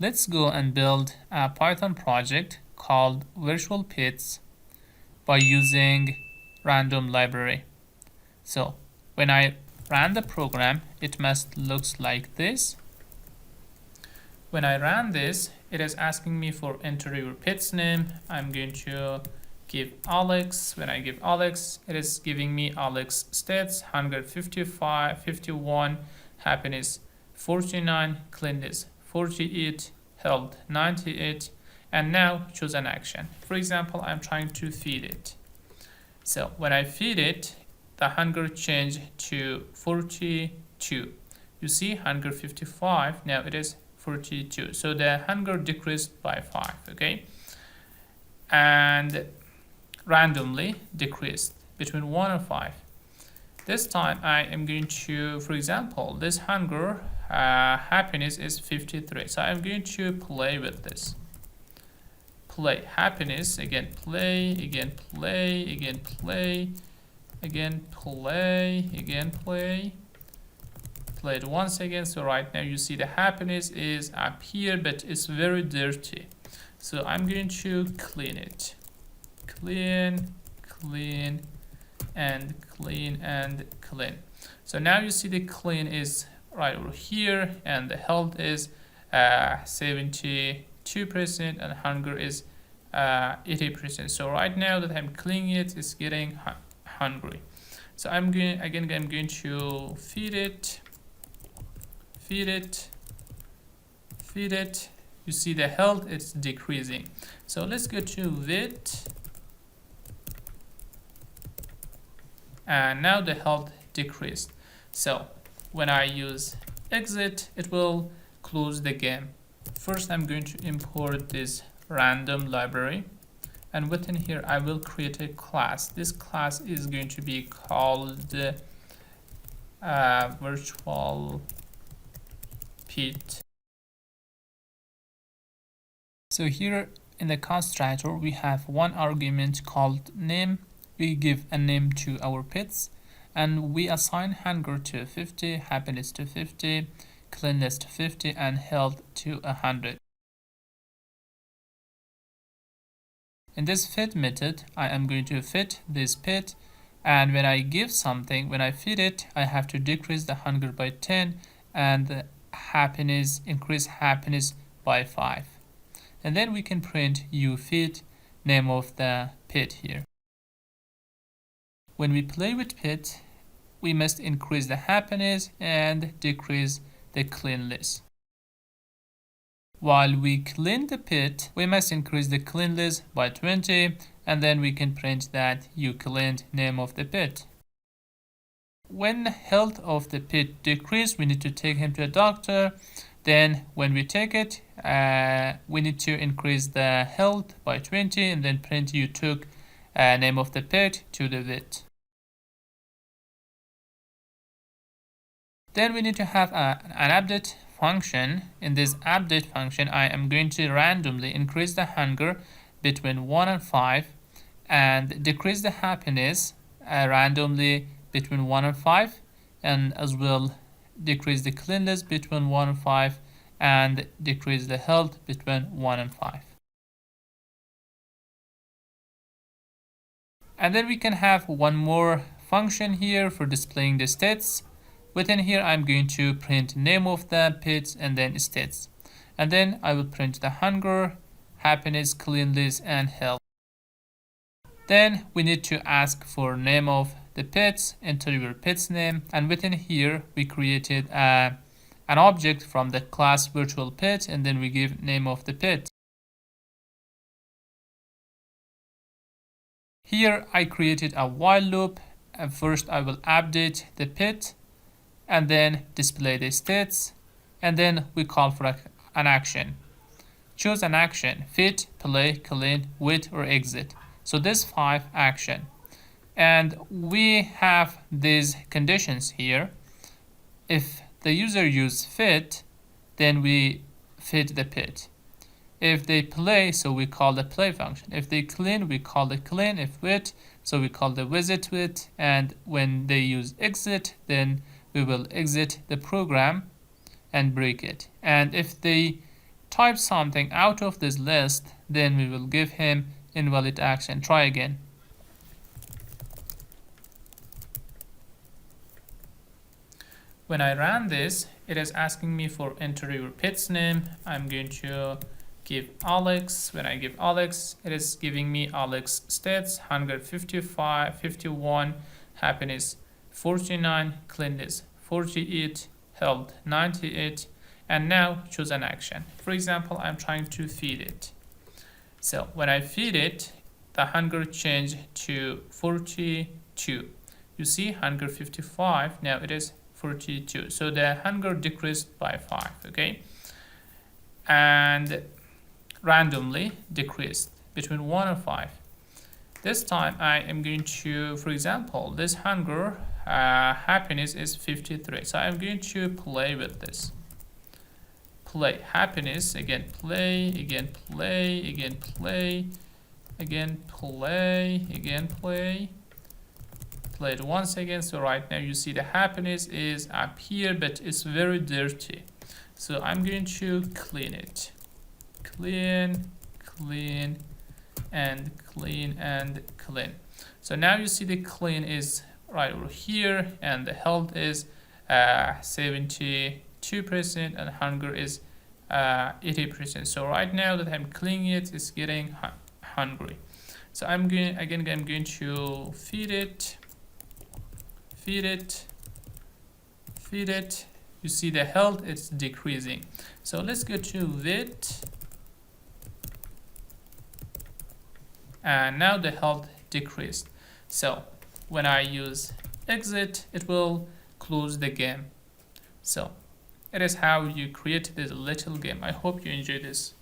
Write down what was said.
Let's go and build a Python project called virtual pits by using random library. So when I ran the program, it must looks like this. When I ran this, it is asking me for enter your pit's name. I'm going to give Alex. When I give Alex, it is giving me Alex stats: hunger 55, 51, happiness 49, cleanliness 48, health 98, and now choose an action. For example, I'm trying to feed it. So when I feed it, the hunger changed to 42. You see, hunger 55, now it is 42. So the hunger decreased by 5, okay? And randomly decreased between 1 and 5. This time I am going to, for example, this hunger happiness is 53. So I'm going to play with this. Play happiness, again play, again play, again play, again play, again play. Play it once again. So right now you see the happiness is up here, but it's very dirty. So I'm going to clean it. Clean, clean, and clean, and clean. So now you see the clean is right over here, and the health is 72%, and hunger is 80%. So right now that I'm cleaning it, it's getting hungry. So I'm going to feed it. Feed it, feed it. You see the health is decreasing. So let's go to vid, and now the health decreased. So when I use exit, it will close the game. First, I'm going to import this random library, and within here I will create a class. This class is going to be called virtual pit. So here in the constructor we have one argument called name. We give a name to our pits, and we assign hunger to 50, happiness to 50, cleanliness to 50, and health to 100. In this fit method, I am going to fit this pit, and when I give something, when I feed it, I have to decrease the hunger by 10 and the happiness, increase happiness by 5. And then we can print ufit, name of the pit here. When we play with pit, we must increase the happiness and decrease the cleanliness. While we clean the pit, we must increase the cleanliness by 20, and then we can print that you cleaned, name of the pit. When health of the pit decrease, we need to take him to a doctor. Then when we take it, we need to increase the health by 20, and then print you took name of the pit to the vid. Then we need to have an update function. In this update function, I am going to randomly increase the hunger between 1 and 5 and decrease the happiness randomly between 1 and 5, and as well decrease the cleanliness between 1 and 5 and decrease the health between 1 and 5. And then we can have one more function here for displaying the stats. Within here, I'm going to print name of the pits and then stats. And then I will print the hunger, happiness, cleanliness, and health. Then we need to ask for name of the pits, enter your pit's name, and within here we created an object from the class virtual pit, and then we give name of the pit. Here I created a while loop, and first I will update the pit and then display the stats, and then we call for an action. Choose an action: fit, play, clean, with, or exit. So this 5 action, and we have these conditions here. If the user use fit, then we fit the pit. If they play, so we call the play function. If they clean, we call the clean. If with, so we call the visit with. And when they use exit, then we will exit the program and break it. And if they type something out of this list, then we will give him invalid action. Try again. When I ran this, it is asking me for enter your pet's name. I'm going to give Alex. When I give Alex, it is giving me Alex stats: hunger 55, 51, happiness 49, cleanliness 48, health 98, and now choose an action. For example, I'm trying to feed it. So when I feed it, the hunger changed to 42. You see, hunger 55, now it is 42. So the hunger decreased by 5, okay? And randomly decreased between 1 and 5. This time I am going to, for example, this hunger happiness is 53. So I'm going to play with this. Play happiness, again play, again play, again play, again play, again play. Play it once again. So right now you see the happiness is up here, but it's very dirty. So I'm going to clean it. Clean, clean, and clean, and clean. So now you see the clean is right over here, and the health is 72%, and hunger is 80%. So right now that I'm cleaning it, it's getting hungry. So I'm going to feed it. Feed it, feed it. You see the health is decreasing. So let's go to vet, and now the health decreased. So when I use exit, it will close the game. So it is how you create this little game. I hope you enjoy this.